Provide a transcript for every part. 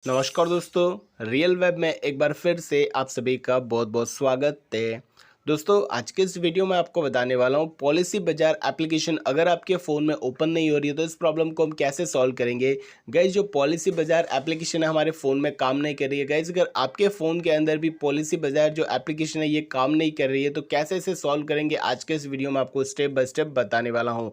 नमस्कार दोस्तों, real web में एक बार फिर से आप सभी का बहुत बहुत स्वागत है। दोस्तों, आज के इस वीडियो में आपको बताने वाला हूँ पॉलिसी बाजार एप्लीकेशन अगर आपके फ़ोन में ओपन नहीं हो रही है तो इस प्रॉब्लम को हम कैसे सॉल्व करेंगे। गाइस, जो पॉलिसी बाजार एप्लीकेशन है हमारे फ़ोन में काम नहीं कर रही है। गाइस, अगर आपके फ़ोन के अंदर भी पॉलिसी बाजार जो एप्लीकेशन है ये काम नहीं कर रही है तो कैसे इसे सॉल्व करेंगे, आज के इस वीडियो में आपको स्टेप बाय स्टेप बताने वाला हूँ।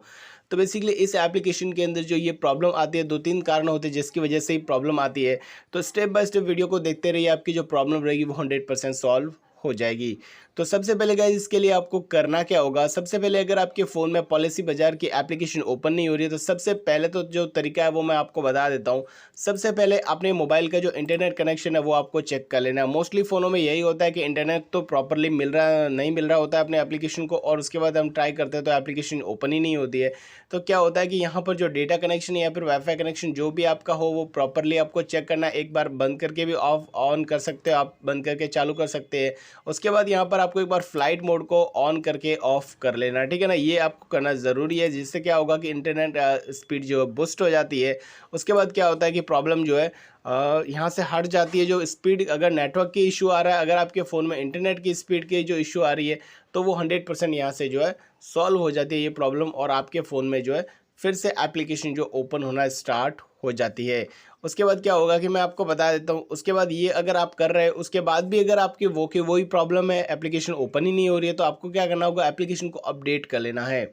तो बेसिकली इस एप्लीकेशन के अंदर जो ये प्रॉब्लम आती है, 2-3 कारण होते हैं जिसकी वजह से ही प्रॉब्लम आती है। तो स्टेप बाय स्टेप वीडियो को देखते रहिए, आपकी जो प्रॉब्लम रहेगी वो 100% सॉल्व हो जाएगी। तो सबसे पहले गाइस, इसके लिए आपको करना क्या होगा, सबसे पहले अगर आपके फ़ोन में पॉलिसी बाजार की एप्लीकेशन ओपन नहीं हो रही है तो सबसे पहले तो जो तरीका है वो मैं आपको बता देता हूँ। सबसे पहले अपने मोबाइल का जो इंटरनेट कनेक्शन है वो आपको चेक कर लेना है। मोस्टली फ़ोनों में यही होता है कि इंटरनेट तो प्रॉपरली नहीं मिल रहा होता है अपने एप्लीकेशन को, और उसके बाद हम ट्राई करते हैं तो एप्लीकेशन ओपन ही नहीं होती है। तो क्या होता है कि यहाँ पर जो डेटा कनेक्शन या फिर वाईफाई कनेक्शन जो भी आपका हो वो प्रॉपरली आपको चेक करना है। एक बार बंद करके भी ऑफ ऑन कर सकते हो, आप बंद करके चालू कर सकते हैं। उसके बाद यहाँ पर आपको एक बार फ्लाइट मोड को ऑन करके ऑफ कर लेना, ठीक है ना। ये आपको करना ज़रूरी है, जिससे क्या होगा कि इंटरनेट स्पीड जो बूस्ट हो जाती है। उसके बाद क्या होता है कि प्रॉब्लम जो है यहाँ से हट जाती है। जो स्पीड, अगर नेटवर्क की इशू आ रहा है, अगर आपके फ़ोन में इंटरनेट की स्पीड की जो इशू आ रही है तो वो 100% यहाँ से जो है सॉल्व हो जाती है ये प्रॉब्लम, और आपके फ़ोन में जो है फिर से एप्लीकेशन जो ओपन होना स्टार्ट हो जाती है। उसके बाद क्या होगा कि मैं आपको बता देता हूँ। उसके बाद ये अगर आप कर रहे हैं, उसके बाद भी अगर आपकी वही प्रॉब्लम है, एप्लीकेशन ओपन ही नहीं हो रही है, तो आपको क्या करना होगा, एप्लीकेशन को अपडेट कर लेना है।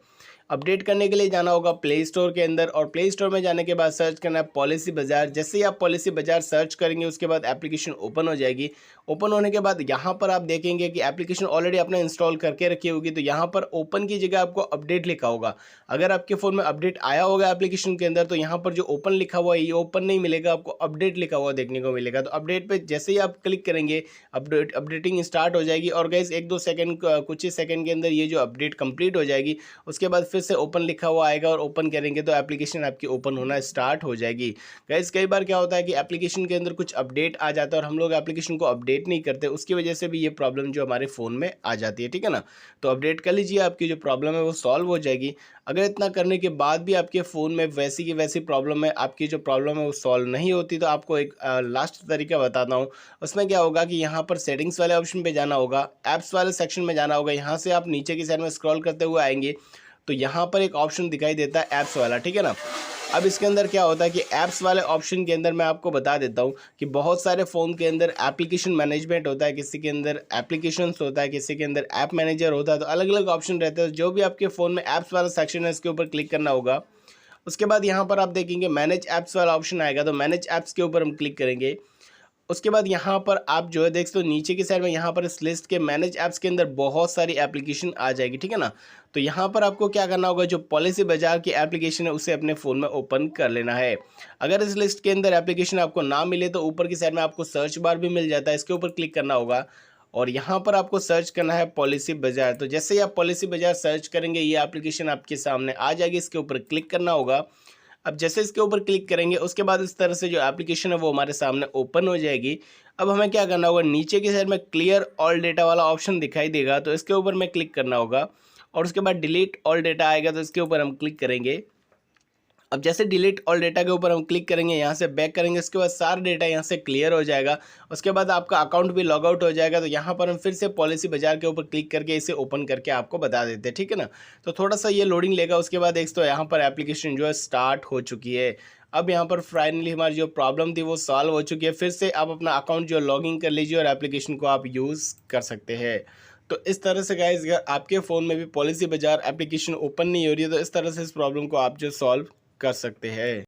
अपडेट करने के लिए जाना होगा प्ले स्टोर के अंदर, और प्ले स्टोर में जाने के बाद सर्च करना है पॉलिसी बाजार। जैसे ही आप पॉलिसी बाजार सर्च करेंगे उसके बाद एप्लीकेशन ओपन हो जाएगी। ओपन होने के बाद यहाँ पर आप देखेंगे कि एप्लीकेशन ऑलरेडी आपने इंस्टॉल करके रखी होगी, तो यहाँ पर ओपन की जगह आपको अपडेट लिखा होगा। अगर आपके फ़ोन में अपडेट आया होगा एप्लीकेशन के अंदर तो यहाँ पर जो ओपन लिखा हुआ है ये ओपन नहीं मिलेगा, आपको अपडेट लिखा हुआ देखने को मिलेगा। तो अपडेट पे जैसे ही आप क्लिक करेंगे अपडेटिंग स्टार्ट हो जाएगी, और गाइस 1-2 सेकंड, कुछ ही सेकंड के अंदर ये जो अपडेट कंप्लीट हो जाएगी। उसके बाद फिर से ओपन लिखा हुआ आएगा और ओपन करेंगे तो एप्लीकेशन आपकी ओपन होना स्टार्ट हो जाएगी। गाइस, कई बार क्या होता है कि एप्लीकेशन के अंदर कुछ अपडेट आ जाता है और हम लोग एप्लीकेशन को अपडेट नहीं करते, उसकी वजह से भी ये प्रॉब्लम जो हमारे फ़ोन में आ जाती है, ठीक है ना। तो अपडेट कर लीजिए, आपकी जो प्रॉब्लम है वो सॉल्व हो जाएगी। अगर इतना करने के बाद भी आपके फ़ोन में वैसी की वैसी प्रॉब्लम है, आपकी जो प्रॉब्लम है वो सॉल्व नहीं होती, तो आपको एक लास्ट तरीका बताता हूँ। उसमें क्या होगा कि यहाँ पर सेटिंग्स वाले ऑप्शन पे जाना होगा, ऐप्स वाले सेक्शन में जाना होगा। यहाँ से आप नीचे की साइड में स्क्रॉल करते हुए आएंगे तो यहाँ पर एक ऑप्शन दिखाई देता है ऐप्स वाला, ठीक है ना। अब इसके अंदर क्या होता है कि ऐप्स वाले ऑप्शन के अंदर मैं आपको बता देता हूँ कि बहुत सारे फ़ोन के अंदर एप्लीकेशन मैनेजमेंट होता है, किसी के अंदर एप्लीकेशंस होता है, किसी के अंदर ऐप मैनेजर होता है। तो अलग अलग ऑप्शन रहते हैं। जो भी आपके फ़ोन में ऐप्स वाला सेक्शन है इसके ऊपर क्लिक करना होगा। उसके बाद यहाँ पर आप देखेंगे मैनेज ऐप्स वाला ऑप्शन आएगा, तो मैनेज ऐप्स के ऊपर हम क्लिक करेंगे। उसके बाद यहाँ पर आप जो है देख सकते हो नीचे की साइड में, यहाँ पर इस लिस्ट के मैनेज ऐप्स के अंदर बहुत सारी एप्लीकेशन आ जाएगी, ठीक है ना। तो यहाँ पर आपको क्या करना होगा, जो पॉलिसी बाजार की एप्लीकेशन है उसे अपने फ़ोन में ओपन कर लेना है। अगर इस लिस्ट के अंदर एप्लीकेशन आपको ना मिले तो ऊपर की साइड में आपको सर्च बार भी मिल जाता है, इसके ऊपर क्लिक करना होगा और यहाँ पर आपको सर्च करना है पॉलिसी बाजार। तो जैसे ही आप पॉलिसी बाजार सर्च करेंगे ये एप्लीकेशन आपके सामने आ जाएगी, इसके ऊपर क्लिक करना होगा। अब जैसे इसके ऊपर क्लिक करेंगे उसके बाद इस तरह से जो एप्लीकेशन है वो हमारे सामने ओपन हो जाएगी। अब हमें क्या करना होगा, नीचे की साइड में क्लियर ऑल डेटा वाला ऑप्शन दिखाई देगा, तो इसके ऊपर में क्लिक करना होगा और उसके बाद डिलीट ऑल डेटा आएगा, तो इसके ऊपर हम क्लिक करेंगे। अब जैसे डिलीट ऑल डेटा के ऊपर हम क्लिक करेंगे, यहाँ से बैक करेंगे, इसके बाद सारा डेटा यहाँ से क्लियर हो जाएगा। उसके बाद आपका अकाउंट भी लॉग आउट हो जाएगा। तो यहाँ पर हम फिर से पॉलिसी बाजार के ऊपर क्लिक करके इसे ओपन करके आपको बता देते हैं, ठीक है ना। तो थोड़ा सा ये लोडिंग लेगा, उसके बाद एक तो यहाँ पर एप्लीकेशन जो है स्टार्ट हो चुकी है। अब यहाँ पर फाइनली हमारी जो प्रॉब्लम थी वो सॉल्व हो चुकी है। फिर से आप अपना अकाउंट जो लॉगिन कर लीजिए और एप्लीकेशन को आप यूज़ कर सकते हैं। तो इस तरह से गाइस, अगर आपके फ़ोन में भी पॉलिसी बाजार एप्लीकेशन ओपन नहीं हो रही है तो इस तरह से इस प्रॉब्लम को आप जो सॉल्व कर सकते हैं।